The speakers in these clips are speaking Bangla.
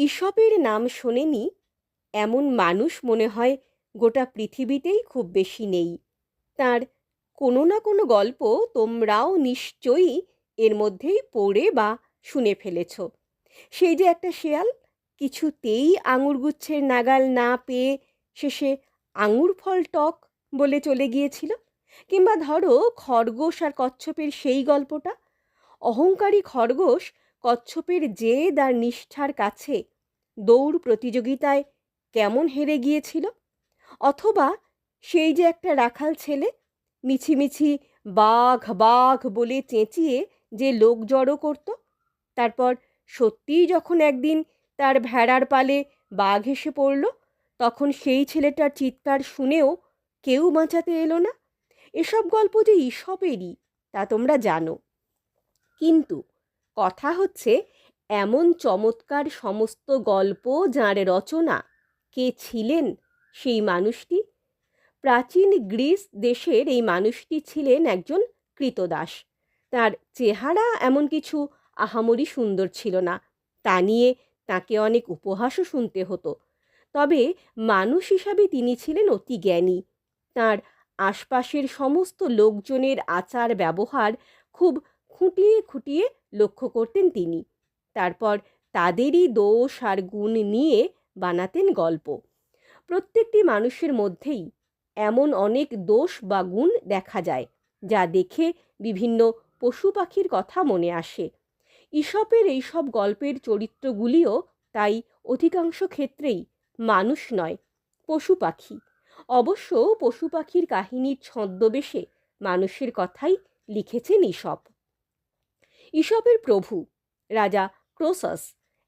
ঈশপের নাম শোনেনি এমন মানুষ মনে হয় গোটা পৃথিবীতেই খুব বেশি নেই। তার কোনো না কোনো গল্প তোমরাও নিশ্চয়ই এর মধ্যেই পড়ে বা শুনে ফেলেছ। সেই যে একটা শেয়াল কিছুতেই আঙুরগুচ্ছের নাগাল না পেয়ে শেষে আঙুর ফল টক বলে চলে গিয়েছিল। কিংবা ধরো খরগোশ আর কচ্ছপের সেই গল্পটা, অহংকারী খরগোশ কচ্ছপের জেদ আর নিষ্ঠার কাছে দৌড় প্রতিযোগিতায় কেমন হেরে গিয়েছিল। অথবা সেই যে একটা রাখাল ছেলে মিছিমিছি বাঘ বাঘ বলে চেঁচিয়ে যে লোক জড়ো করত, তারপর সত্যিই যখন একদিন তার ভেড়ার পালে বাঘ এসে পড়ল, তখন সেই ছেলেটার চিৎকার শুনেও কেউ বাঁচাতে এলো না। এসব গল্প যে ঈশপেরই তা তোমরা জানো। কিন্তু কথা হচ্ছে, এমন চমৎকার সমস্ত গল্প যাঁর রচনা, কে ছিলেন সেই মানুষটি? প্রাচীন গ্রিস দেশের এই মানুষটি ছিলেন একজন কৃতদাস। তার চেহারা এমন কিছু আহামরি সুন্দর ছিল না, তা নিয়ে তাকে অনেক উপহাসও শুনতে হতো। তবে মানুষ হিসাবে তিনি ছিলেন অতি জ্ঞানী। তার আশপাশের সমস্ত লোকজনের আচার ব্যবহার খুব খুঁটিয়ে খুঁটিয়ে লক্ষ্য করতেন তিনি। তারপর তাদেরই দোষ আর গুণ নিয়ে বানাতেন গল্প। প্রত্যেকটি মানুষের মধ্যেই এমন অনেক দোষ বা গুণ দেখা যায়, যা দেখে বিভিন্ন পশু পাখির কথা মনে আসে। ঈশপের এইসব গল্পের চরিত্রগুলিও তাই অধিকাংশ ক্ষেত্রেই মানুষ নয়, পশু পাখি। অবশ্য পশু পাখির কাহিনীর ছদ্মবেশে মানুষের কথাই লিখেছেন ঈশপ। ঈশপের প্রভু রাজা ক্রোসাস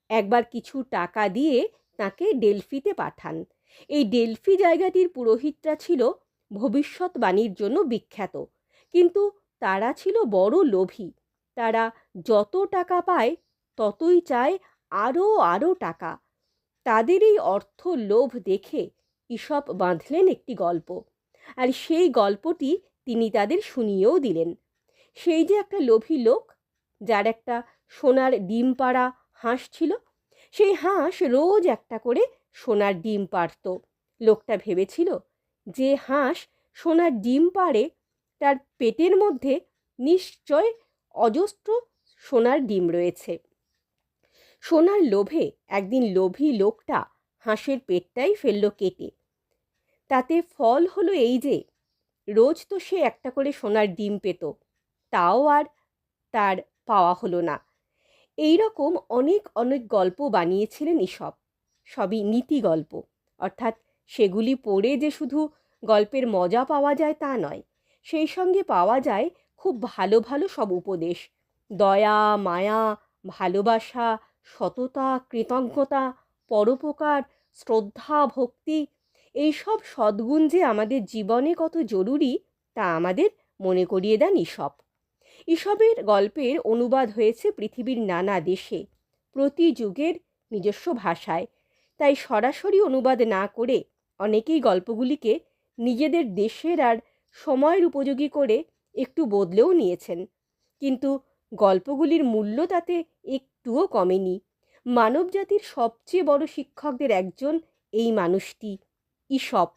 একবার কিছু টাকা দিয়ে তাকে ডেলফিতে পাঠান। এই ডেলফি জায়গাটির পুরোহিতরা ছিল ভবিষ্যৎবাণীর জন্য বিখ্যাত, কিন্তু তারা ছিল বড় লোভী। তারা যত টাকা পায় ততই চায় আরও আরও টাকা। তাদের এই অর্থ লোভ দেখে ঈশপ বাঁধলেন একটি গল্প, আর সেই গল্পটি তিনি তাদের শুনিয়েও দিলেন। সেই যে একটা লোভী লোক, যার একটা সোনার ডিম পাড়া হাঁস ছিল। সেই হাঁস রোজ একটা করে সোনার ডিম পাড়ত। লোকটা ভেবেছিল, যে হাঁস সোনার ডিম পাড়ে তার পেটের মধ্যে নিশ্চয় অজস্র সোনার ডিম রয়েছে। সোনার লোভে একদিন লোভী লোকটা হাঁসের পেটটাই ফেলল কেটে। তাতে ফল হলো এই যে, রোজ তো সে একটা করে সোনার ডিম পেত, তাও আর তার পাওয়া হলো না। এই রকম অনেক অনেক গল্প বানিয়েছিলেন ঈশপ। সবই নীতি গল্প, অর্থাৎ সেগুলি পড়ে যে শুধু গল্পের মজা পাওয়া যায় তা নয়, সেই সঙ্গে পাওয়া যায় খুব ভালো ভালো সব উপদেশ। দয়া, মায়া, ভালোবাসা, সততা, কৃতজ্ঞতা, পরোপকার, শ্রদ্ধা, ভক্তি, এইসব সদ্গুণ যে আমাদের জীবনে কত জরুরি তা আমাদের মনে করিয়ে দেন ঈশপ। ঈশপের গল্পের অনুবাদ হয়েছে পৃথিবীর নানা দেশে, প্রতি যুগের নিজস্ব ভাষায়। তাই সরাসরি অনুবাদ না করে অনেকেই গল্পগুলিকে নিজেদের দেশের আর সময়ের উপযোগী করে একটু বদলেও নিয়েছেন। কিন্তু গল্পগুলির মূল্য তাতে একটুও কমেনি। মানবজাতির সবচেয়ে বড় শিক্ষকদের একজন এই মানুষটি, ঈশপ।